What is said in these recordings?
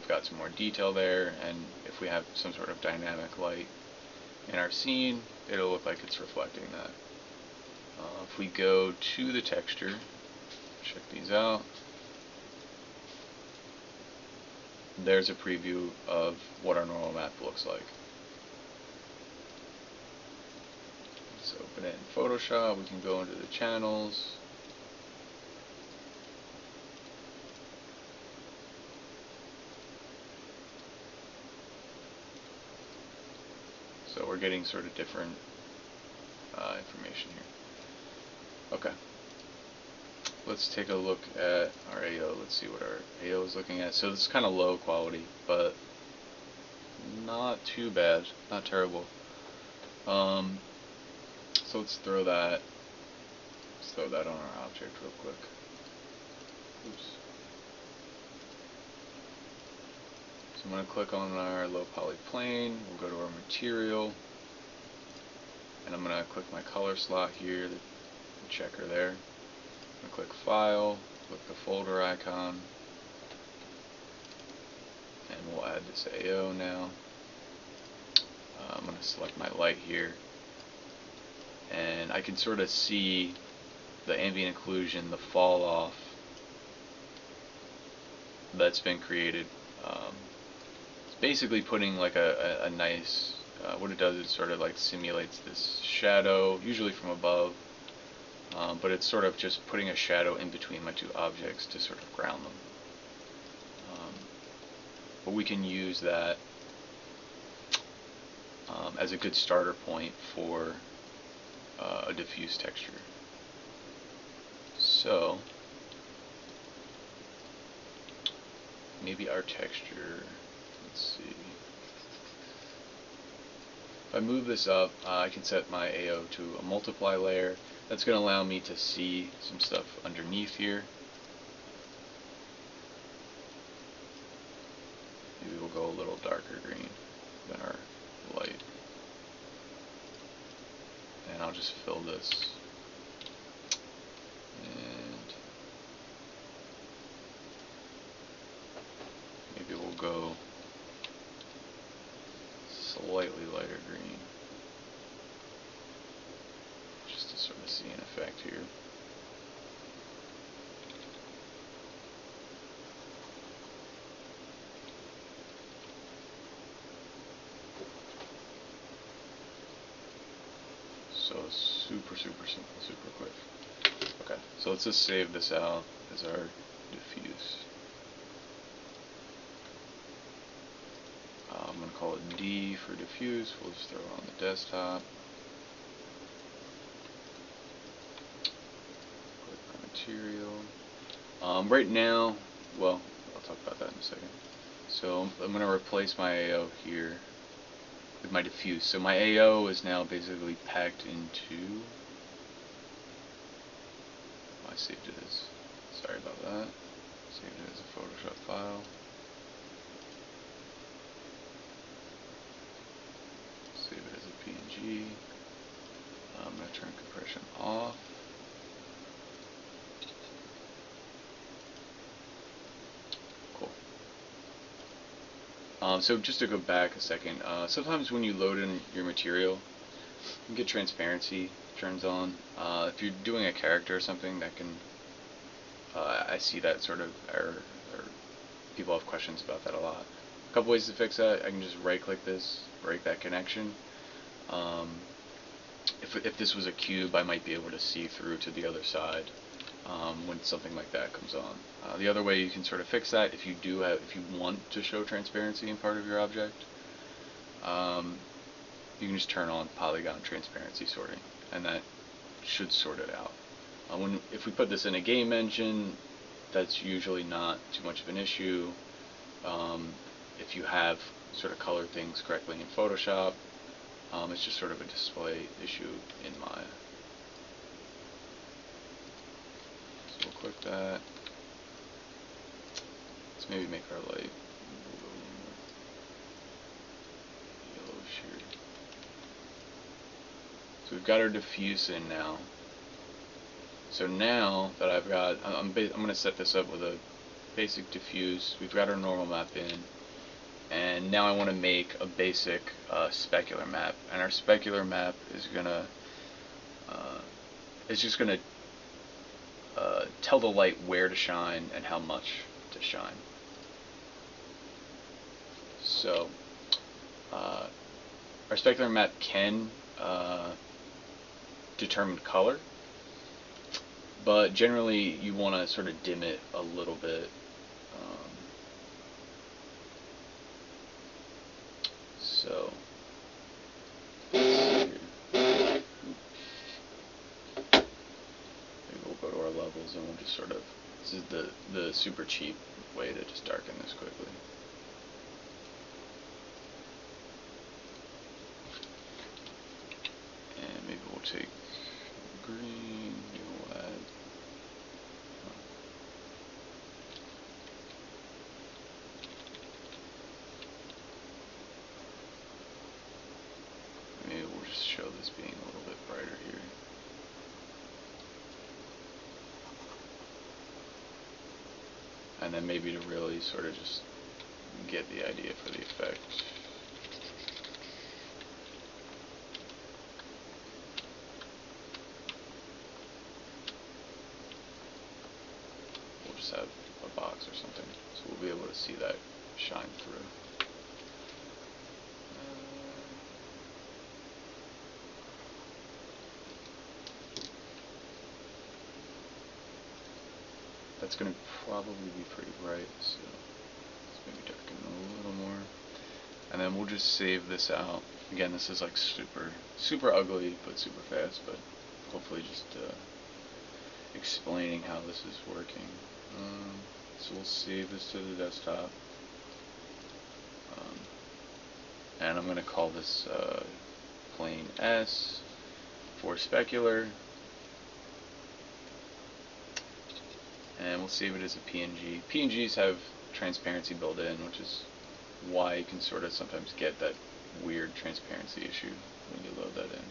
we've got some more detail there, and if we have some sort of dynamic light in our scene, it'll look like it's reflecting that. If we go to the texture, check these out, there's a preview of what our normal map looks like. Let's open it in Photoshop. We can go into the channels. So we're getting sort of different information here. Okay. Let's take a look at our AO. Let's see what our AO is looking at. So this is kind of low quality, but not too bad, not terrible. So let's throw that on our object real quick. Oops. So I'm going to click on our low poly plane. We'll go to our material, and I'm going to click my color slot here, the checker there. I'm going to click File, click the folder icon, and we'll add this AO now. I'm going to select my light here, and I can sort of see the ambient occlusion, the fall off that's been created. It's basically putting like a nice, what it does is sort of like simulates this shadow, usually from above. But it's sort of just putting a shadow in between my two objects to sort of ground them. But we can use that as a good starter point for a diffuse texture. So maybe our texture, let's see. If I move this up, I can set my AO to a multiply layer. That's going to allow me to see some stuff underneath here. Maybe we'll go a little darker green than our light. And I'll just fill this. And maybe we'll go slightly lighter green, just to sort of see an effect here. So super simple, super quick. Okay, so let's just save this out as our diffuse. I'm going to call it D for diffuse. We'll just throw it on the desktop. Click on material. Right now, well, I'll talk about that in a second. So I'm going to replace my AO here with my diffuse. So my AO is now basically packed into, I saved it as, sorry about that, saved it as a Photoshop file. Save it as a PNG. I'm going to turn compression off. Cool. So just to go back a second, sometimes when you load in your material, you get transparency turns on. If you're doing a character or something, that can, I see that sort of error, or people have questions about that a lot. A couple ways to fix that. I can just right click this, break that connection. If this was a cube, I might be able to see through to the other side when something like that comes on. The other way you can sort of fix that, if you want to show transparency in part of your object, you can just turn on polygon transparency sorting, and that should sort it out. If we put this in a game engine, that's usually not too much of an issue. If you have sort of colored things correctly in Photoshop, it's just sort of a display issue in Maya. So we'll click that. Let's maybe make our light yellowish here. So we've got our diffuse in now. So now that I've got, I'm going to set this up with a basic diffuse. We've got our normal map in, and now I want to make a basic specular map. And our specular map is gonna just gonna tell the light where to shine and how much to shine. So our specular map can determine color, but generally you want to sort of dim it a little bit. So maybe we'll go to our levels and we'll just sort of, this is the super cheap way to just darken this quickly. And maybe we'll take green, we'll add maybe we'll just show this being a little bit brighter here. And then maybe to really sort of just get the idea for the effect. We'll just have a box or something, so we'll be able to see that shine through. That's going to probably be pretty bright, so let's maybe darken a little more. And then we'll just save this out. Again, this is like super ugly, but super fast, but hopefully just explaining how this is working. So we'll save this to the desktop. And I'm going to call this plane S for specular. And we'll save it as a PNG. PNGs have transparency built in, which is why you can sort of sometimes get that weird transparency issue when you load that in.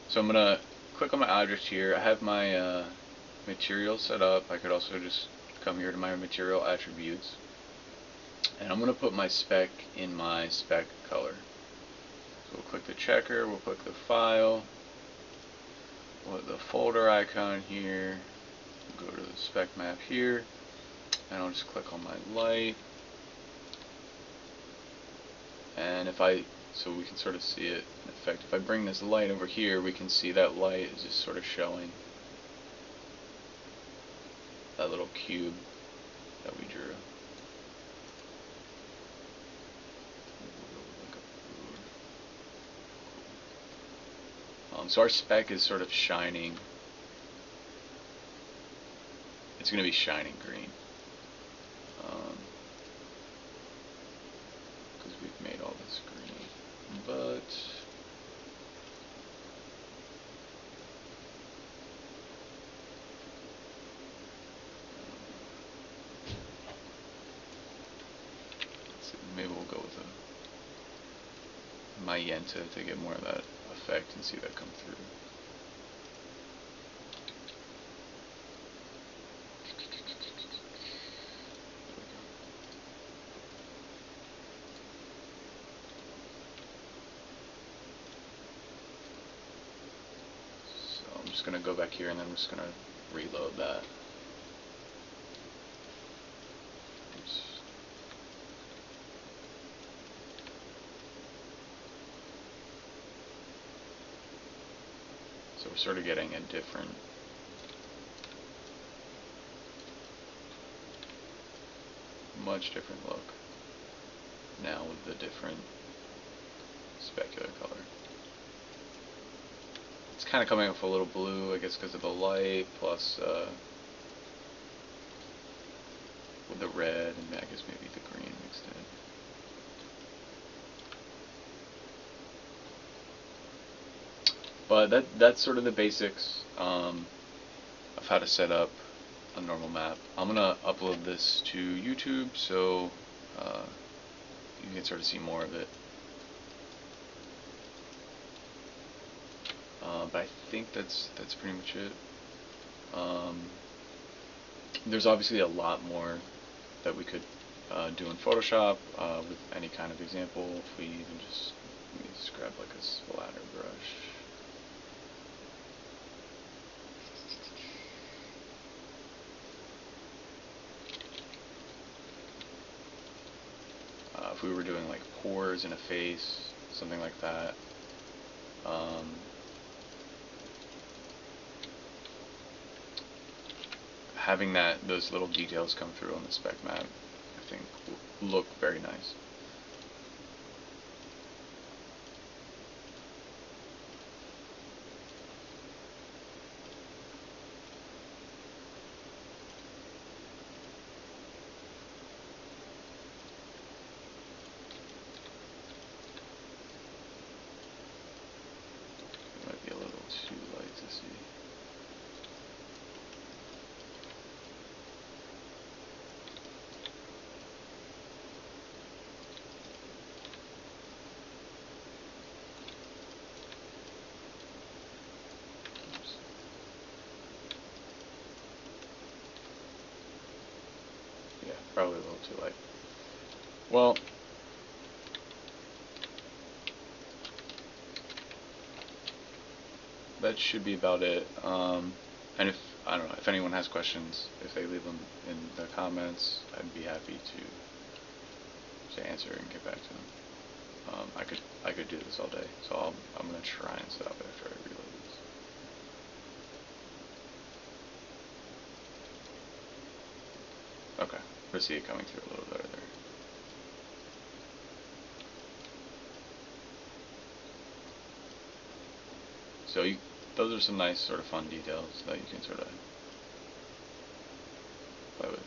So I'm going to click on my object here. I have my material set up. I could also just come here to my material attributes. And I'm going to put my spec in my spec color. So we'll click the checker, we'll click the file, we'll hit the folder icon here. Go to the spec map here, and I'll just click on my light, and so we can sort of see it in effect. If I bring this light over here, we can see that light is just sort of showing that little cube that we drew. So our spec is sort of shining. It's going to be shining green because we've made all this green, but let's see, maybe we'll go with a magenta to get more of that effect and see that come through. I'm just going to go back here and then I'm just going to reload that. Oops. So we're sort of getting a different much different look now with the different specular color. It's kind of coming off a little blue, I guess because of the light, plus with the red, and I guess maybe the green mixed in. But that's sort of the basics of how to set up a normal map. I'm going to upload this to YouTube so you can sort of see more of it. But I think that's pretty much it. There's obviously a lot more that we could do in Photoshop with any kind of example. If we even just, let me just grab like a splatter brush. If we were doing like pores in a face, something like that. Having those little details come through on the spec map, I think, will look very nice. It might be a little too light to see. Yeah, probably a little too light. Well, that should be about it. And if, I don't know, if anyone has questions, if they leave them in the comments, I'd be happy to answer and get back to them. I could do this all day, so I'm gonna try and stop after I reload this. Okay, I see it coming through a little better there. So those are some nice sort of fun details that you can sort of play with.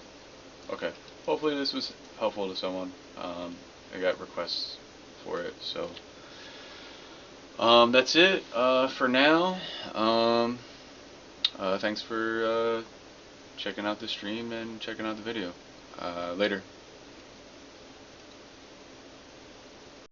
Okay, hopefully this was helpful to someone. I got requests for it, so that's it for now. Thanks for checking out the stream and checking out the video. Later.